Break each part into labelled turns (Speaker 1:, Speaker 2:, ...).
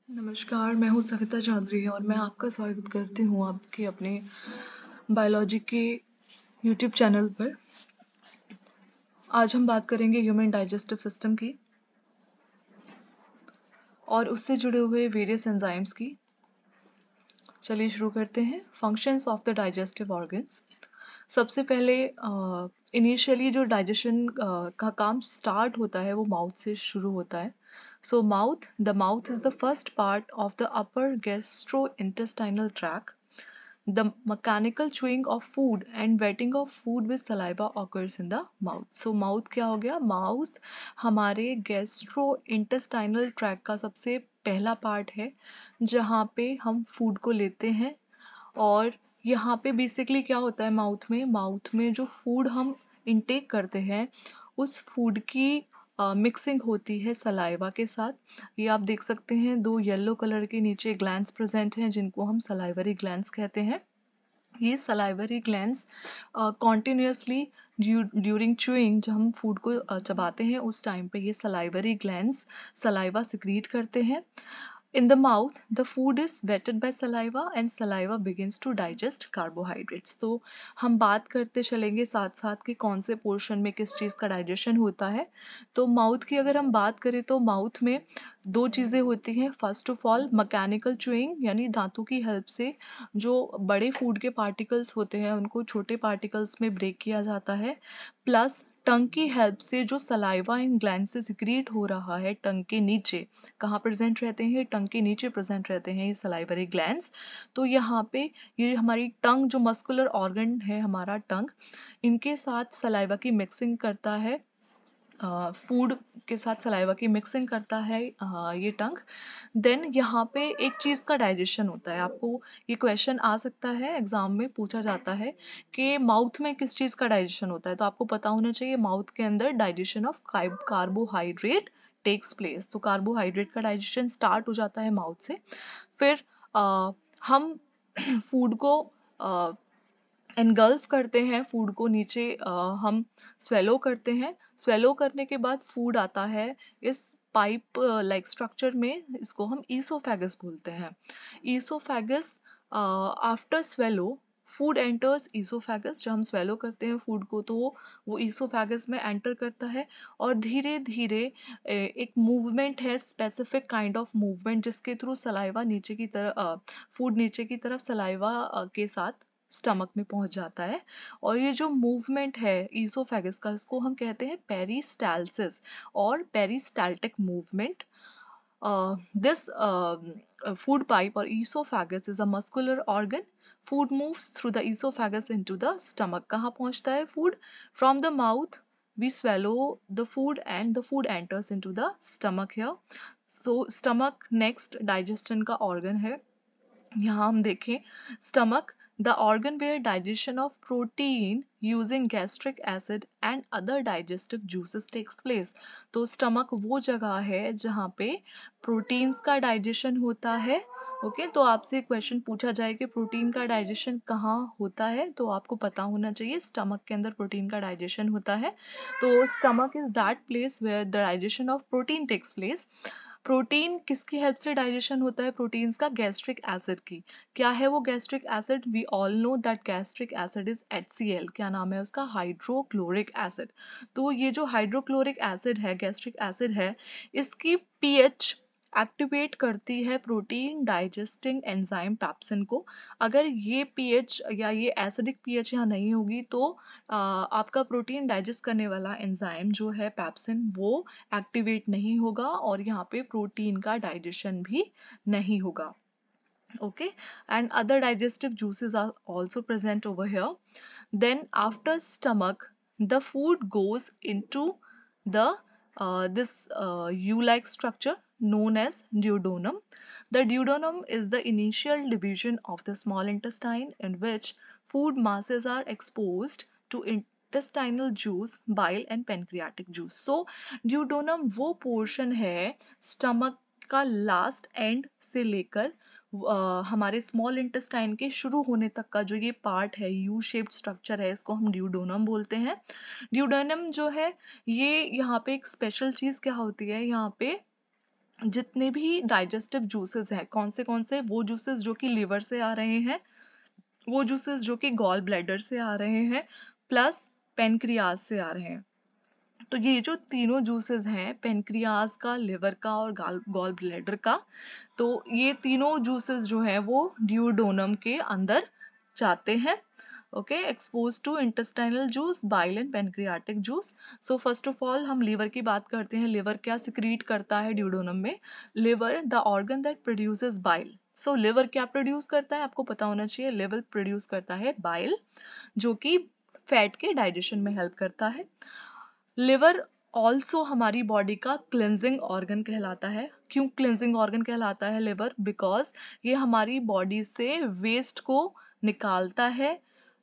Speaker 1: नमस्कार, मैं हूँ सविता चौधरी और मैं आपका स्वागत करती हूँ आपके अपने बायोलॉजी के यूट्यूब चैनल पर। आज हम बात करेंगे ह्यूमन डाइजेस्टिव सिस्टम की और उससे जुड़े हुए वेरियस एंजाइम्स की। चलिए शुरू करते हैं। Functions of the digestive organs. सबसे पहले इनिशियली जो डाइजेशन का काम स्टार्ट होता है वो माउथ से शुरू होता है। So the mouth is the first part of the upper gastro intestinal tract. The mechanical chewing of food and wetting of food with saliva occurs in the mouth. So mouth क्या हो गया? Mouth हमारे gastrointestinal tract का सबसे पहला part है जहाँ पे हम फूड को लेते हैं। और यहाँ पे बेसिकली क्या होता है माउथ में जो फूड हम इनटेक करते हैं उस फूड की मिक्सिंग होती है सलाइवा के साथ। ये आप देख सकते हैं, दो येलो कलर के नीचे ग्लैंड्स प्रेजेंट हैं जिनको हम सलाइवरी ग्लैंड्स कहते हैं। ये salivary glands continuously during chewing, जब हम फूड को चबाते हैं उस टाइम पे ये सलाइवरी ग्लैंड्स सलाइवा सिक्रीट करते हैं. In the mouth, the food is wetted by saliva and saliva begins to digest carbohydrates. तो हम बात करते चलेंगे साथ साथ कि कौन से पोर्शन में किस चीज़ का डाइजेशन होता है। तो माउथ की अगर हम बात करें तो माउथ में दो चीज़ें होती हैं। First of all mechanical chewing, यानी दांतों की हेल्प से जो बड़े फूड के पार्टिकल्स होते हैं उनको छोटे पार्टिकल्स में ब्रेक किया जाता है। प्लस टंग की हेल्प से जो सलाइवा इन ग्लैंड से सिक्रीट हो रहा है टंग के नीचे, कहाँ प्रेजेंट रहते हैं? टंग के नीचे प्रेजेंट रहते हैं ये सलाइवरी ग्लैंड्स। तो यहाँ पे ये हमारी टंग, जो मस्कुलर ऑर्गन है हमारा टंग, इनके साथ सलाइवा की मिक्सिंग करता है। फूड के साथ सलाइवा की मिक्सिंग करता है ये टंग। देन यहाँ पे एक चीज़ का डाइजेशन होता है। आपको ये क्वेश्चन आ सकता है, एग्जाम में पूछा जाता है कि माउथ में किस चीज़ का डाइजेशन होता है। तो आपको पता होना चाहिए माउथ के अंदर digestion of carbohydrate takes place. तो कार्बोहाइड्रेट का डाइजेशन स्टार्ट हो जाता है माउथ से। फिर हम फूड को एनगल्फ करते हैं, फूड को नीचे हम स्वेलो करते हैं। स्वेलो करने के बाद फूड आता है इस पाइप लाइक स्ट्रक्चर में, इसको हम ईसोफेगस बोलते हैं। Oesophagus after swallow food enters oesophagus. जब हम स्वेलो करते हैं फूड को तो वो ईसोफेगस में एंटर करता है और धीरे धीरे एक मूवमेंट है, स्पेसिफिक काइंड ऑफ मूवमेंट, जिसके थ्रू सलाइवा नीचे की तरफ फूड नीचे की तरफ सलाइवा के साथ स्टमक में पहुंच जाता है। और ये जो मूवमेंट है ईसोफेगस का, इसको हम कहते हैं पेरिस्टालसिस और peristaltic movement. This food pipe or esophagus is a muscular organ. Food moves through the esophagus into the stomach. कहाँ पहुँचता है food? From the mouth we swallow the food and the food enters into the stomach here. So stomach next digestion का organ है. यहाँ हम देखें stomach, the organ where digestion of protein using gastric acid and other digestive juices takes place. तो stomach वो जगह है जहाँ पे प्रोटीन्स का डाइजेशन होता है. ओके, तो आपसे क्वेश्चन पूछा जाए कि प्रोटीन का डाइजेशन कहाँ होता है, तो आपको पता होना चाहिए स्टमक के अंदर प्रोटीन का डाइजेशन होता है. तो stomach is that place where the digestion of protein takes place. Protein किसकी हेल्प से डाइजेशन होता है प्रोटीन्स का? गैस्ट्रिक एसिड की. क्या है वो gastric acid? We all know that gastric acid is HCl. क्या नाम है उसका? Hydrochloric acid. तो ये जो हाइड्रोक्लोरिक एसिड है, गैस्ट्रिक एसिड है, इसकी पीएच एक्टिवेट करती है प्रोटीन डाइजेस्टिंग एंजाइम पैप्सिन को. अगर ये पीएच या ये एसिडिक पीएच यहाँ नहीं होगी तो आपका प्रोटीन डाइजेस्ट करने वाला एंजाइम जो है पैप्सिन वो एक्टिवेट नहीं होगा और यहाँ पे प्रोटीन का डाइजेशन भी नहीं होगा. Okay, and other digestive juices are also present over here. Then after stomach the food goes into the this U-like structure known as duodenum. The duodenum is the initial division of the small intestine in which food masses are exposed to intestinal juice, bile and pancreatic juice. So duodenum वो portion है stomach का last and से लेकर हमारे small intestine के शुरू होने तक का जो ये पार्ट है, यू शेप्ड स्ट्रक्चर है, इसको हम ड्यूडोनम बोलते हैं. ड्यूडोनम जो है ये यहाँ पे एक स्पेशल चीज क्या होती है, यहाँ पे जितने भी डाइजेस्टिव जूसेस हैं, कौन से वो जूसेस जो कि लिवर से आ रहे हैं, वो जूसेस जो कि गॉल ब्लैडर से आ रहे हैं, प्लस पेनक्रियाज से आ रहे हैं। तो ये जो तीनों जूसेस हैं, पेनक्रियाज का, लिवर का और गॉल ब्लैडर का, तो ये तीनों जूसेस जो है वो ड्यूओडेनम के अंदर जाते हैं। Okay, expose to intestinal juice, bile and pancreatic juice. So first of all हम लिवर की बात करते हैं। लिवर क्या सिक्रीट करता है ड्यूओडेनम में? Liver the organ that produces bile. So liver क्या प्रोड्यूस करता है, आपको पता होना चाहिए। लिवर प्रोड्यूस करता है बाइल, जो कि फैट के डाइजेशन में हेल्प करता है। लिवर ऑल्सो हमारी बॉडी का क्लेंजिंग ऑर्गन कहलाता है। क्यों क्लेंजिंग ऑर्गन कहलाता है लिवर? बिकॉज ये हमारी बॉडी से वेस्ट को निकालता है,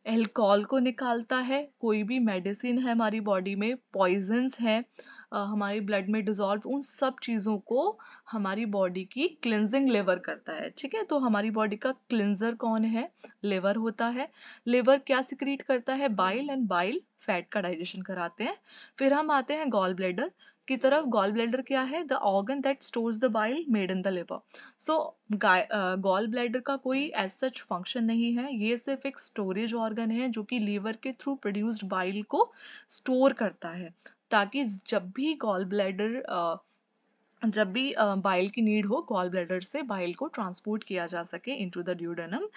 Speaker 1: एल्कोहल को निकालता है, कोई भी मेडिसिन है हमारी बॉडी में, पॉइजन्स हैं हमारी ब्लड में डिजॉल्व, उन सब चीज़ों को हमारी बॉडी की क्लिनजिंग लिवर करता है। ठीक है, तो हमारी बॉडी का क्लिनजर कौन है? लिवर होता है। लिवर क्या सिक्रीट करता है? बाइल, एंड बाइल फैट का डाइजेशन कराते हैं। फिर हम आते हैं गॉल ब्लैडर की तरफ। गॉल ब्लैडर क्या है? The organ that stores the bile made in the liver. So gall bladder का कोई एज सच फंक्शन नहीं है, ये सिर्फ एक स्टोरेज ऑर्गन है जो कि लीवर के थ्रू प्रोड्यूस्ड बाइल को स्टोर करता है, ताकि जब भी बाइल की नीड हो, गॉल ब्लैडर से बाइल को ट्रांसपोर्ट किया जा सके into the duodenum.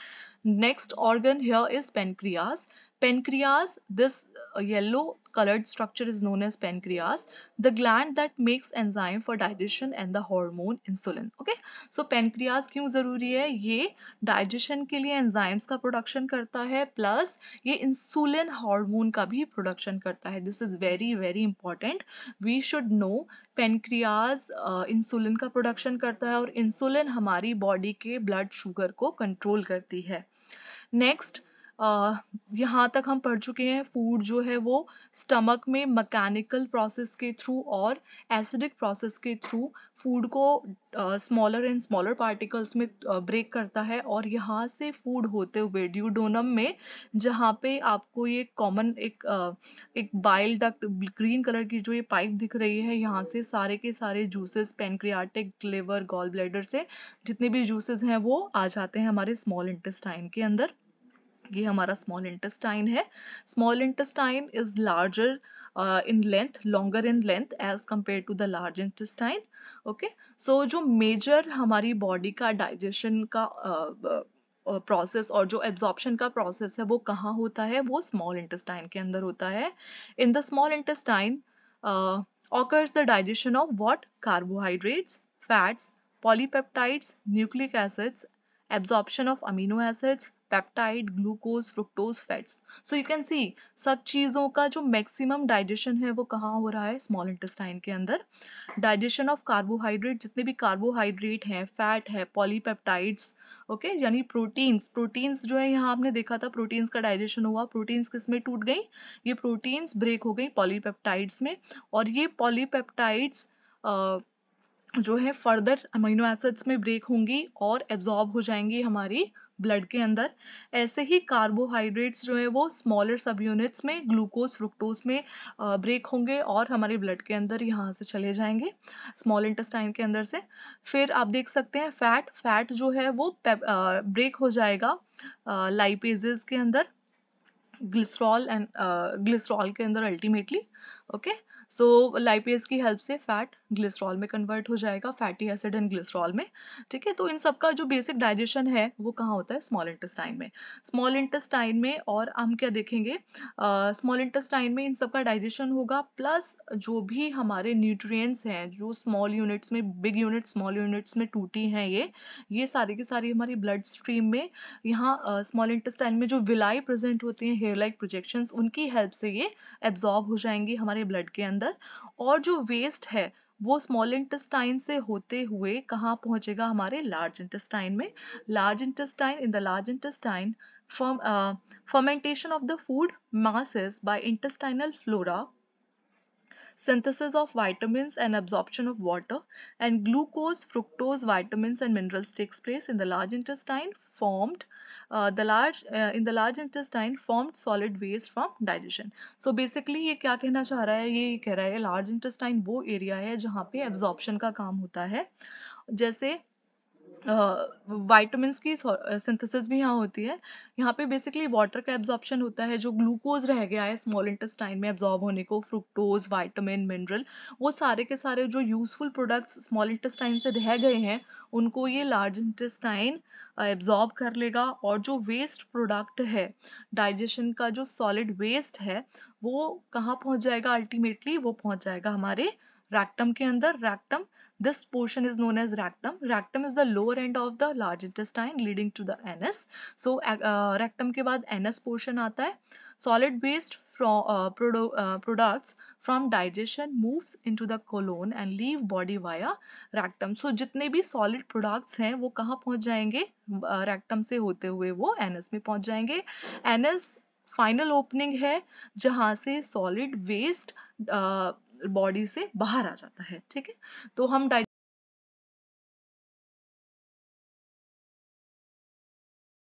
Speaker 1: Next organ here is pancreas. Pancreas, this yellow colored structure is known as pancreas, the gland that makes enzyme for digestion and the hormone insulin. Okay, so pancreas क्यों जरूरी है? ये digestion के लिए enzymes का production करता है, plus ये insulin hormone का भी production करता है. This is very very important. We should know pancreas insulin का production करता है, और insulin हमारी body के blood sugar को control करती है। नेक्स्ट, यहाँ तक हम पढ़ चुके हैं फूड जो है वो स्टमक में मैकेनिकल प्रोसेस के थ्रू और एसिडिक प्रोसेस के थ्रू फूड को स्मॉलर एंड स्मॉलर पार्टिकल्स में ब्रेक करता है, और यहाँ से फूड होते हुए ड्यूओडेनम में, जहाँ पे आपको ये कॉमन एक बाइल डक्ट ग्रीन कलर की जो ये पाइप दिख रही है, यहाँ से सारे के सारे juices, pancreatic, liver, gall bladder से जितने भी जूसेस हैं वो आ जाते हैं हमारे स्मॉल इंटेस्टाइन के अंदर। ये हमारा स्मॉल इंटेस्टाइन है। Small intestine is larger in length, longer in length as compare to the large intestine. Okay, so जो मेजर हमारी बॉडी का डाइजेशन का प्रोसेस और जो एब्जॉर्प्शन का प्रोसेस है वो कहाँ होता है? वो स्मॉल इंटेस्टाइन के अंदर होता है। In the small intestine occurs the digestion of what? Carbohydrates, fats, polypeptides, nucleic acids, absorption of amino acids, peptide, glucose, fructose, fats. So you can see सब चीजों का जो मैक्सिमम डाइजेशन है वो कहाँ हो रहा है? स्मॉल इंटेस्टाइन के अंदर। डाइजेशन ऑफ कार्बोहाइड्रेट, जितने भी कार्बोहाइड्रेट हैं, फैट है, पॉलीपेप्टाइड्स, ओके, यानी प्रोटीन्स। प्रोटीन्स जो है, यहाँ आपने देखा था प्रोटीन्स का डाइजेशन हुआ, प्रोटीन्स किस में टूट गई? ये प्रोटीन्स ब्रेक हो गई पॉलीपेप्टाइड्स में, और ये पॉलीपेप्टाइड्स जो है फर्दर अमीनो एसिड्स में ब्रेक होंगी और एब्जॉर्ब हो जाएंगी हमारी ब्लड के अंदर। ऐसे ही कार्बोहाइड्रेट्स जो है वो स्मॉलर सब यूनिट्स में, ग्लूकोज, फ्रुक्टोज में ब्रेक होंगे और हमारे ब्लड के अंदर यहाँ से चले जाएंगे स्मॉल इंटेस्टाइन के अंदर से। फिर आप देख सकते हैं फैट जो है वो ब्रेक हो जाएगा लाइपेजेस के अंदर, ग्लिसरॉल के अंदर अल्टीमेटली। ओके, सो लाइपेज की हेल्प से फैट ग्लिसरॉल में कन्वर्ट हो जाएगा, फैटी एसिड एंड ग्लिसरॉल में। ठीक है, तो इन सब का जो बेसिक डाइजेशन है वो कहाँ होता है? स्मॉल इंटेस्टाइन में। स्मॉल इंटेस्टाइन में और हम क्या देखेंगे? स्मॉल इंटेस्टाइन में इन सब का डाइजेशन होगा, प्लस जो भी हमारे न्यूट्रिएंट्स हैं जो स्मॉल यूनिट्स में, बिग यूनिट स्मॉल यूनिट्स में टूटी हैं, ये सारी की सारी हमारी ब्लड स्ट्रीम में, यहाँ स्मॉल इंटेस्टाइन में जो विलाई प्रेजेंट होती हैं, हेयर लाइक प्रोजेक्शंस, उनकी हेल्प से ये एब्जॉर्ब हो जाएंगी हमारे ब्लड के अंदर। और जो वेस्ट है वो स्मॉल इंटेस्टाइन से होते हुए कहाँ पहुंचेगा? हमारे लार्ज इंटेस्टाइन में। Large intestine, in the large intestine fermentation of the food masses by intestinal flora synthesis of vitamins and absorption of water, and glucose, fructose, vitamins and minerals takes place in the large intestine formed in the large intestine formed solid waste from digestion. So basically ये क्या कहना चाह रहा है, ये कह रहा है large intestine वो एरिया है जहाँ पे absorption का काम होता है, जैसे वाइटामिन्स की सिंथेसिस भी यहाँ होती है। यहाँ पे बेसिकली वाटर का एब्जॉर्प्शन होता है, जो ग्लूकोज रह गया है स्मॉल इंटेस्टाइन में एब्जॉर्ब होने को, फ्रुक्टोज, विटामिन, मिनरल, वो सारे के सारे जो यूजफुल प्रोडक्ट्स स्मॉल इंटेस्टाइन से रह गए हैं उनको ये लार्ज इंटेस्टाइन एब्जॉर्ब कर लेगा, और जो वेस्ट प्रोडक्ट है डाइजेशन का, जो सॉलिड वेस्ट है, वो कहाँ पहुंच जाएगा अल्टीमेटली, वो पहुंच जाएगा हमारे rectum के अंदर। rectum, this portion is known as rectum. Rectum is the lower end of the large intestine leading to the anus. So rectum के बाद anus portion आता है। solid waste from products from digestion moves into the colon and leave body via rectum. So जितने भी solid products हैं वो कहाँ पहुंच जाएंगे, rectum से होते हुए वो anus में पहुंच जाएंगे। anus फाइनल ओपनिंग है जहां से सॉलिड वेस्ट बॉडी से बाहर आ जाता है। ठीक है, तो हम